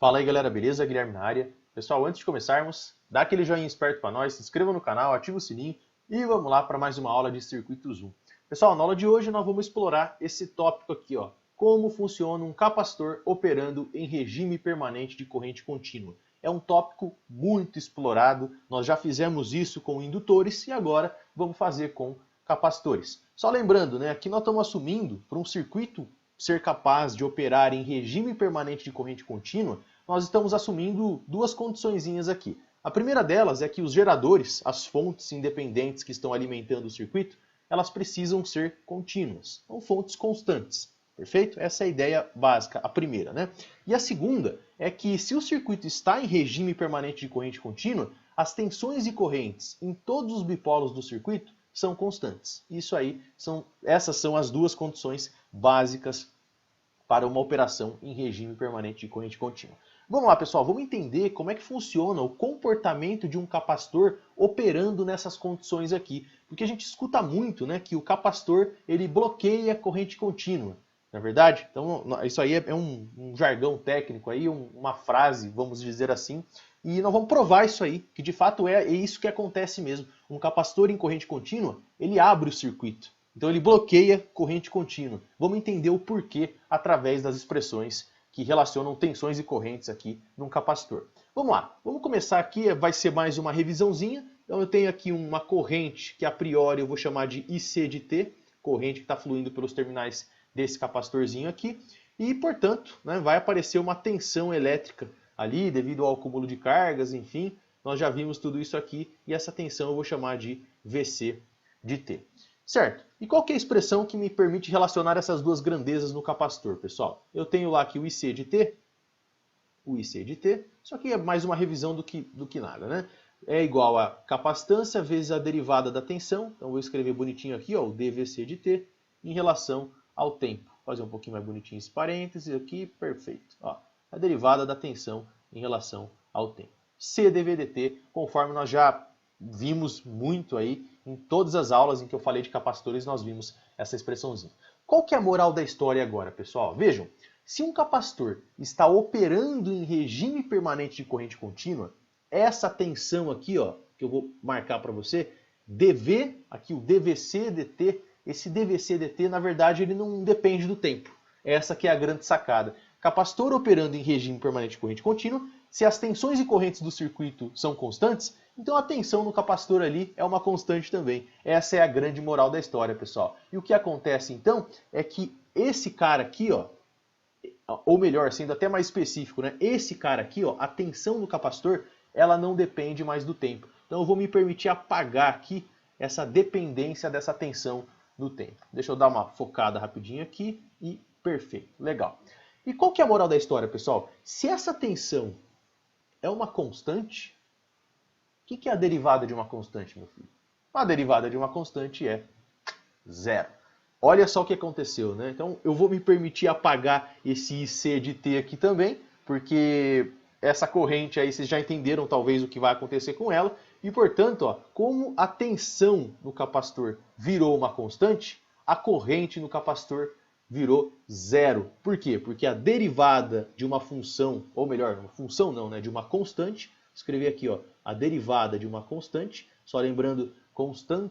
Fala aí galera, beleza? Guilherme na área. Pessoal, antes de começarmos, dá aquele joinha esperto para nós, se inscreva no canal, ativa o sininho e vamos lá para mais uma aula de Circuito Zoom. Pessoal, na aula de hoje nós vamos explorar esse tópico aqui, ó, como funciona um capacitor operando em regime permanente de corrente contínua. É um tópico muito explorado, nós já fizemos isso com indutores e agora vamos fazer com capacitores. Só lembrando, né, aqui nós estamos assumindo para um circuito ser capaz de operar em regime permanente de corrente contínua, nós estamos assumindo duas condiçõezinhas aqui. A primeira delas é que os geradores, as fontes independentes que estão alimentando o circuito, elas precisam ser contínuas, são fontes constantes. Perfeito? Essa é a ideia básica, a primeira, né? E a segunda é que se o circuito está em regime permanente de corrente contínua, as tensões e correntes em todos os bipolos do circuito são constantes. Isso aí essas são as duas condições básicas para uma operação em regime permanente de corrente contínua. Vamos lá, pessoal, vamos entender como é que funciona o comportamento de um capacitor operando nessas condições aqui. Porque a gente escuta muito, né, que o capacitor ele bloqueia a corrente contínua. Não é verdade? Então, isso aí é um jargão técnico, aí, uma frase, vamos dizer assim. E nós vamos provar isso aí, que de fato é isso que acontece mesmo. Um capacitor em corrente contínua, ele abre o circuito. Então ele bloqueia corrente contínua. Vamos entender o porquê através das expressões que relacionam tensões e correntes aqui num capacitor. Vamos lá, vamos começar aqui, vai ser mais uma revisãozinha. Então eu tenho aqui uma corrente que a priori eu vou chamar de IC de T, corrente que está fluindo pelos terminais desse capacitorzinho aqui. E portanto, né, vai aparecer uma tensão elétrica ali devido ao acúmulo de cargas, enfim. Nós já vimos tudo isso aqui e essa tensão eu vou chamar de VC de T. Certo? E qual que é a expressão que me permite relacionar essas duas grandezas no capacitor, pessoal? Eu tenho lá aqui o IC de T, isso aqui é mais uma revisão do que nada, né? É igual a capacitância vezes a derivada da tensão, então vou escrever bonitinho aqui, ó, o dVc de T, em relação ao tempo. Vou fazer um pouquinho mais bonitinho esse parênteses aqui, perfeito. Ó, a derivada da tensão em relação ao tempo. C dV dt, conforme nós já vimos muito aí, em todas as aulas em que eu falei de capacitores, nós vimos essa expressãozinha. Qual que é a moral da história agora, pessoal? Vejam, se um capacitor está operando em regime permanente de corrente contínua, essa tensão aqui, ó, que eu vou marcar para você, dV, aqui o dVc dt, esse dVc dt, na verdade, ele não depende do tempo. Essa que é a grande sacada. Capacitor operando em regime permanente de corrente contínua, se as tensões e correntes do circuito são constantes, então a tensão no capacitor ali é uma constante também. Essa é a grande moral da história, pessoal. E o que acontece então é que esse cara aqui, ó, ou melhor, sendo até mais específico, né, esse cara aqui, ó, a tensão no capacitor, ela não depende mais do tempo. Então eu vou me permitir apagar aqui essa dependência dessa tensão no tempo. Deixa eu dar uma focada rapidinho aqui e perfeito, legal. E qual que é a moral da história, pessoal? Se essa tensão é uma constante, o que é a derivada de uma constante, meu filho? A derivada de uma constante é zero. Olha só o que aconteceu, né? Então eu vou me permitir apagar esse IC de T aqui também, porque essa corrente aí vocês já entenderam talvez o que vai acontecer com ela. E portanto, ó, como a tensão no capacitor virou uma constante, a corrente no capacitor virou zero. Por quê? Porque a derivada de uma função, ou melhor, uma função não, né, de uma constante, escrevi aqui, ó, a derivada de uma constante, só lembrando, constante,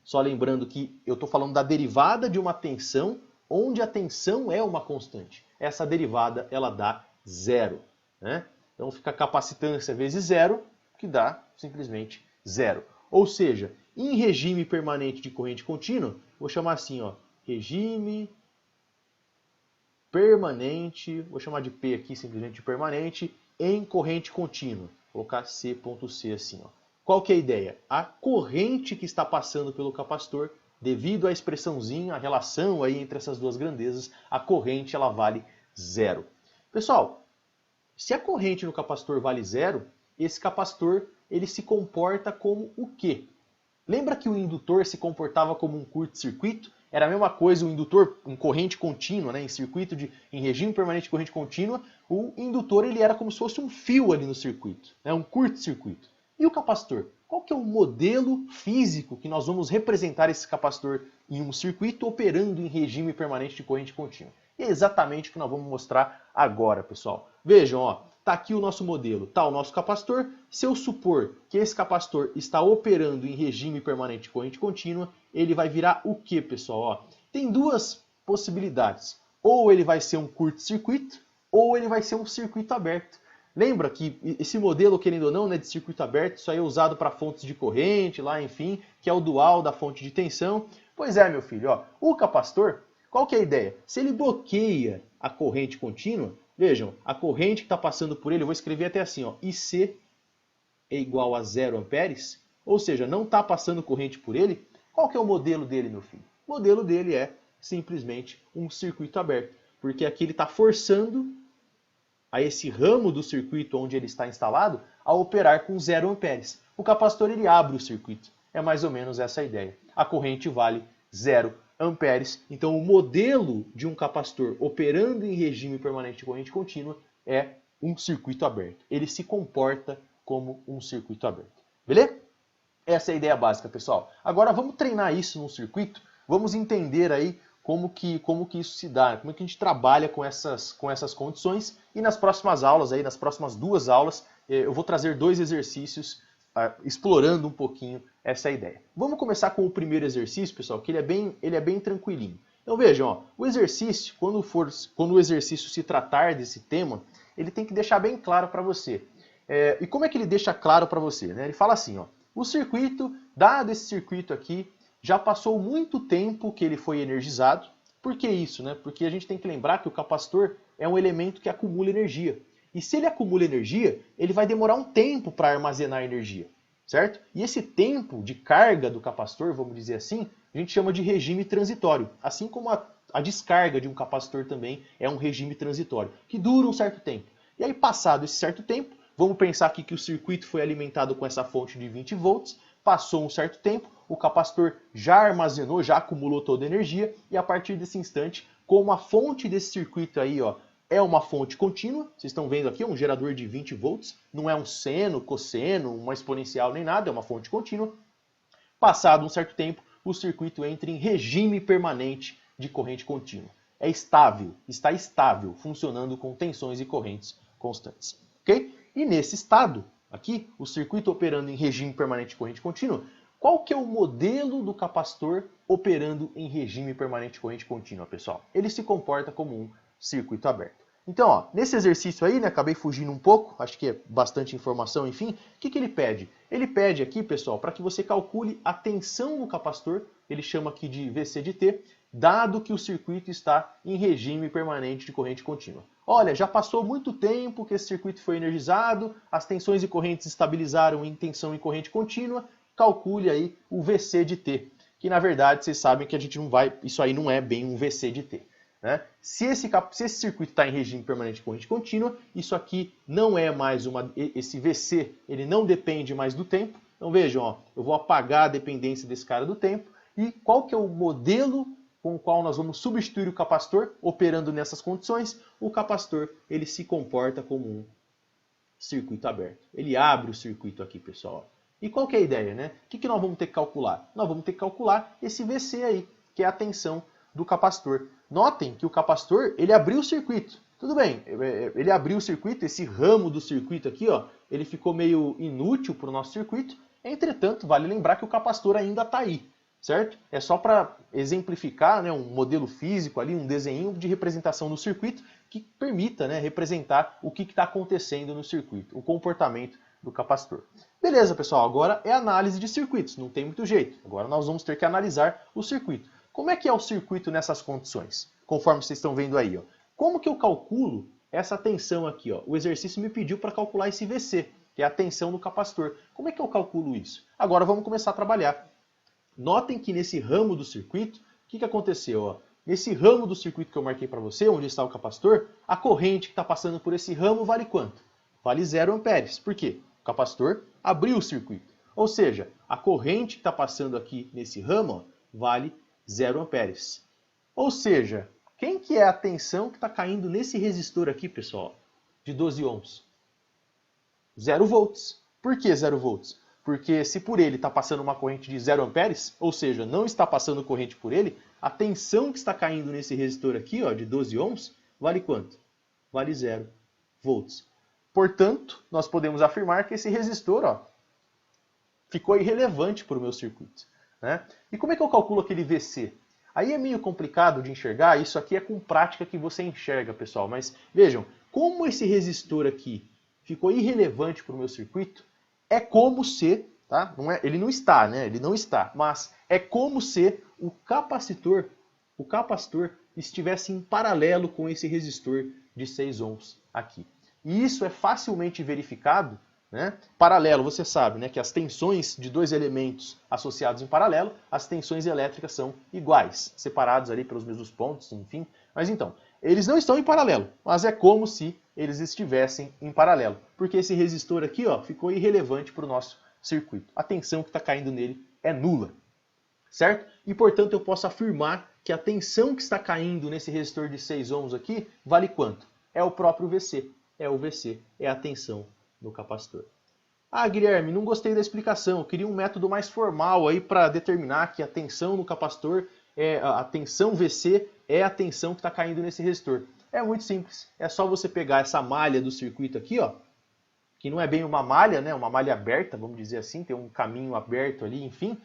só lembrando que eu estou falando da derivada de uma tensão, onde a tensão é uma constante. Essa derivada, ela dá zero, né? Então fica a capacitância vezes zero, que dá simplesmente zero. Ou seja, em regime permanente de corrente contínua, vou chamar assim, ó, regime permanente, vou chamar de P aqui simplesmente de permanente, em corrente contínua. Vou colocar C.C assim, ó. Qual que é a ideia? A corrente que está passando pelo capacitor, devido à expressãozinha, a relação aí entre essas duas grandezas, a corrente ela vale zero. Pessoal, se a corrente no capacitor vale zero, esse capacitor ele se comporta como o quê? Lembra que o indutor se comportava como um curto-circuito? Era a mesma coisa o indutor em corrente contínua, né, em regime permanente de corrente contínua, o indutor ele era como se fosse um fio ali no circuito, né, um curto-circuito. E o capacitor? Qual que é o modelo físico que nós vamos representar esse capacitor em um circuito operando em regime permanente de corrente contínua? E é exatamente o que nós vamos mostrar agora, pessoal. Vejam, ó, tá aqui o nosso modelo, tá o nosso capacitor. Se eu supor que esse capacitor está operando em regime permanente de corrente contínua, ele vai virar o que, pessoal? Ó, tem duas possibilidades. Ou ele vai ser um curto-circuito, ou ele vai ser um circuito aberto. Lembra que esse modelo, querendo ou não, né, de circuito aberto, isso aí é usado para fontes de corrente, lá, enfim, que é o dual da fonte de tensão. Pois é, meu filho, ó, o capacitor, qual que é a ideia? Se ele bloqueia a corrente contínua, vejam, a corrente que está passando por ele, eu vou escrever até assim, ó, IC é igual a 0 amperes, ou seja, não está passando corrente por ele. Qual que é o modelo dele, meu filho? O modelo dele é simplesmente um circuito aberto, porque aqui ele está forçando a esse ramo do circuito onde ele está instalado a operar com 0 amperes. O capacitor ele abre o circuito. É mais ou menos essa a ideia. A corrente vale 0 amperes. Então o modelo de um capacitor operando em regime permanente de corrente contínua é um circuito aberto. Ele se comporta como um circuito aberto. Beleza? Essa é a ideia básica, pessoal. Agora vamos treinar isso num circuito. Vamos entender aí como que isso se dá, como é que a gente trabalha com essas condições. E nas próximas aulas, aí, nas próximas 2 aulas, eu vou trazer 2 exercícios explorando um pouquinho essa ideia. Vamos começar com o primeiro exercício, pessoal, que ele é bem tranquilinho. Então vejam, ó, o exercício, quando o exercício se tratar desse tema, ele tem que deixar bem claro para você. E como é que ele deixa claro para você? Né? Ele fala assim, ó, o circuito, dado esse circuito aqui, já passou muito tempo que ele foi energizado. Por que isso? Né? Porque a gente tem que lembrar que o capacitor é um elemento que acumula energia. E se ele acumula energia, ele vai demorar um tempo para armazenar energia, certo? E esse tempo de carga do capacitor, vamos dizer assim, a gente chama de regime transitório. Assim como a descarga de um capacitor também é um regime transitório, que dura um certo tempo. E aí, passado esse certo tempo, vamos pensar aqui que o circuito foi alimentado com essa fonte de 20 volts, passou um certo tempo, o capacitor já armazenou, já acumulou toda a energia, e a partir desse instante, como a fonte desse circuito aí, ó, é uma fonte contínua, vocês estão vendo aqui, um gerador de 20 volts, não é um seno, cosseno, uma exponencial nem nada, é uma fonte contínua. Passado um certo tempo, o circuito entra em regime permanente de corrente contínua. É estável, está estável, funcionando com tensões e correntes constantes. Ok? E nesse estado, aqui, o circuito operando em regime permanente de corrente contínua, qual que é o modelo do capacitor operando em regime permanente de corrente contínua, pessoal? Ele se comporta como um circuito aberto. Então, ó, nesse exercício aí, né, acabei fugindo um pouco, acho que é bastante informação, enfim. O que ele pede? Ele pede aqui, pessoal, para que você calcule a tensão do capacitor, ele chama aqui de VC de T, dado que o circuito está em regime permanente de corrente contínua. Olha, já passou muito tempo que esse circuito foi energizado, as tensões e correntes estabilizaram em tensão e corrente contínua, calcule aí o VC de T, que na verdade vocês sabem que a gente não vai, isso aí não é bem um VC de T. Né? Se esse circuito está em regime permanente de corrente contínua, isso aqui não é mais esse VC, ele não depende mais do tempo. Então vejam, ó, eu vou apagar a dependência desse cara do tempo. E qual que é o modelo com o qual nós vamos substituir o capacitor operando nessas condições? O capacitor ele se comporta como um circuito aberto. Ele abre o circuito aqui, pessoal. E qual que é a ideia? Né? O que nós vamos ter que calcular? Nós vamos ter que calcular esse VC aí, que é a tensão do capacitor. Notem que o capacitor, ele abriu o circuito. Tudo bem, ele abriu o circuito, esse ramo do circuito aqui, ó, ele ficou meio inútil para o nosso circuito. Entretanto, vale lembrar que o capacitor ainda está aí, certo? É só para exemplificar, né, um modelo físico ali, um desenho de representação do circuito que permita, né, representar o que está acontecendo no circuito, o comportamento do capacitor. Beleza, pessoal, agora é análise de circuitos, não tem muito jeito. Agora nós vamos ter que analisar o circuito. Como é que é o circuito nessas condições? Conforme vocês estão vendo aí, ó. Como que eu calculo essa tensão aqui? Ó? O exercício me pediu para calcular esse VC, que é a tensão do capacitor. Como é que eu calculo isso? Agora vamos começar a trabalhar. Notem que nesse ramo do circuito, o que aconteceu? Ó? Nesse ramo do circuito que eu marquei para você, onde está o capacitor, a corrente que está passando por esse ramo vale quanto? Vale 0 amperes. Por quê? O capacitor abriu o circuito. Ou seja, a corrente que está passando aqui nesse ramo, ó, vale 0 amperes. Ou seja, quem que é a tensão que está caindo nesse resistor aqui, pessoal? De 12 ohms. 0 volts. Por que 0 volts? Porque se por ele está passando uma corrente de 0 amperes, ou seja, não está passando corrente por ele, a tensão que está caindo nesse resistor aqui, ó, de 12 ohms, vale quanto? Vale 0 volts. Portanto, nós podemos afirmar que esse resistor, ó, ficou irrelevante para o meu circuito, né? E como é que eu calculo aquele VC? Aí é meio complicado de enxergar, isso aqui é com prática que você enxerga, pessoal. Mas vejam, como esse resistor aqui ficou irrelevante para o meu circuito, é como se, tá? Ele não está, né? Ele não está, mas é como se o capacitor estivesse em paralelo com esse resistor de 6 ohms aqui. E isso é facilmente verificado, né? Paralelo, você sabe, né, que as tensões de dois elementos associados em paralelo, as tensões elétricas são iguais, separados ali pelos mesmos pontos, enfim. Mas então, eles não estão em paralelo, mas é como se eles estivessem em paralelo, porque esse resistor aqui, ó, ficou irrelevante para o nosso circuito. A tensão que está caindo nele é nula, certo? E portanto eu posso afirmar que a tensão que está caindo nesse resistor de 6 ohms aqui vale quanto? É o próprio VC. É o VC, é a tensão no capacitor. Ah, Guilherme, não gostei da explicação. Eu queria um método mais formal aí para determinar que a tensão no capacitor, a tensão VC é a tensão que está caindo nesse resistor. É muito simples. É só você pegar essa malha do circuito aqui, ó, que não é bem uma malha, né? Uma malha aberta, vamos dizer assim, tem um caminho aberto ali, enfim.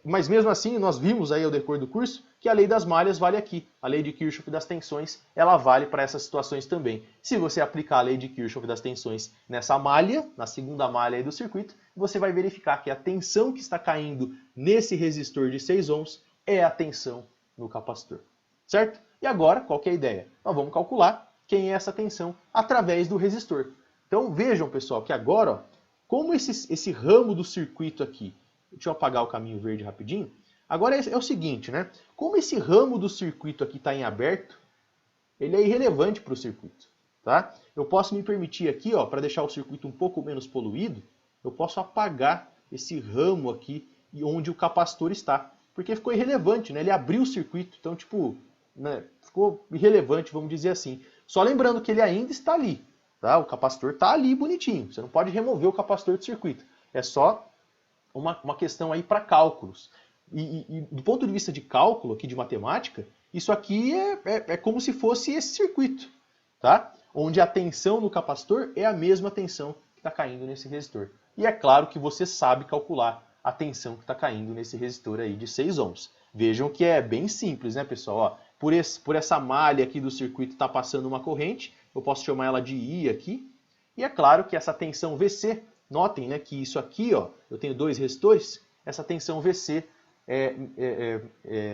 Mas mesmo assim, nós vimos aí ao decorrer do curso que a lei das malhas vale aqui. A lei de Kirchhoff das tensões, ela vale para essas situações também. Se você aplicar a lei de Kirchhoff das tensões nessa malha, na segunda malha aí do circuito, você vai verificar que a tensão que está caindo nesse resistor de 6 ohms é a tensão no capacitor. Certo? E agora, qual que é a ideia? Nós vamos calcular quem é essa tensão através do resistor. Então vejam, pessoal, que agora, ó, como esse ramo do circuito aqui, deixa eu apagar o caminho verde rapidinho. Agora é o seguinte, né? Como esse ramo do circuito aqui está em aberto, ele é irrelevante para o circuito, tá? Eu posso me permitir aqui, ó, para deixar o circuito um pouco menos poluído, eu posso apagar esse ramo aqui onde o capacitor está, porque ficou irrelevante, né? Ele abriu o circuito, então tipo, né, ficou irrelevante, vamos dizer assim. Só lembrando que ele ainda está ali, tá? O capacitor está ali bonitinho. Você não pode remover o capacitor do circuito. É só uma questão aí para cálculos. E do ponto de vista de cálculo, aqui de matemática, isso aqui é como se fosse esse circuito, tá? Onde a tensão no capacitor é a mesma tensão que está caindo nesse resistor. E é claro que você sabe calcular a tensão que está caindo nesse resistor aí de 6 ohms. Vejam que é bem simples, né, pessoal? Ó, por essa malha aqui do circuito está passando uma corrente, eu posso chamar ela de I aqui. E é claro que essa tensão VC, notem, né, que isso aqui, ó, eu tenho dois resistores, essa tensão VC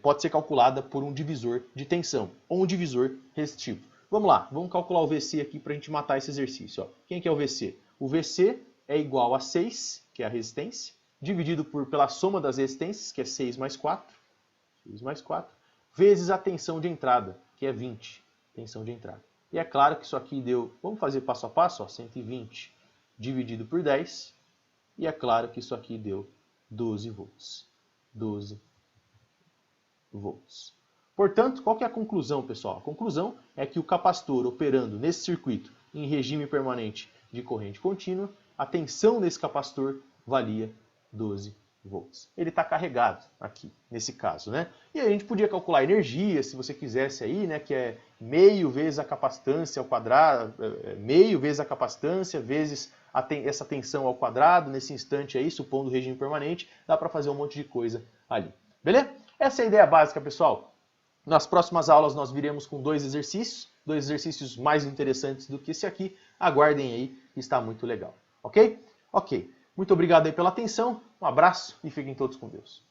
pode ser calculada por um divisor de tensão, ou um divisor resistivo. Vamos lá, vamos calcular o VC aqui para a gente matar esse exercício. Ó. Quem que é o VC? O VC é igual a 6, que é a resistência, dividido pela soma das resistências, que é 6 mais 4, vezes a tensão de entrada, que é 20, tensão de entrada. E é claro que isso aqui deu, vamos fazer passo a passo, ó, 120 dividido por 10, e é claro que isso aqui deu 12 volts. 12 volts. Portanto, qual que é a conclusão, pessoal? A conclusão é que o capacitor operando nesse circuito em regime permanente de corrente contínua, a tensão nesse capacitor valia 12 volts. Ele está carregado aqui, nesse caso, né? E aí a gente podia calcular a energia, se você quisesse aí, né? Que é meio vezes a capacitância ao quadrado, meio vezes a capacitância, vezes essa tensão ao quadrado, nesse instante aí, supondo o regime permanente, dá para fazer um monte de coisa ali. Beleza? Essa é a ideia básica, pessoal. Nas próximas aulas nós viremos com dois exercícios mais interessantes do que esse aqui. Aguardem aí, que está muito legal. Ok? Ok. Muito obrigado aí pela atenção, um abraço e fiquem todos com Deus.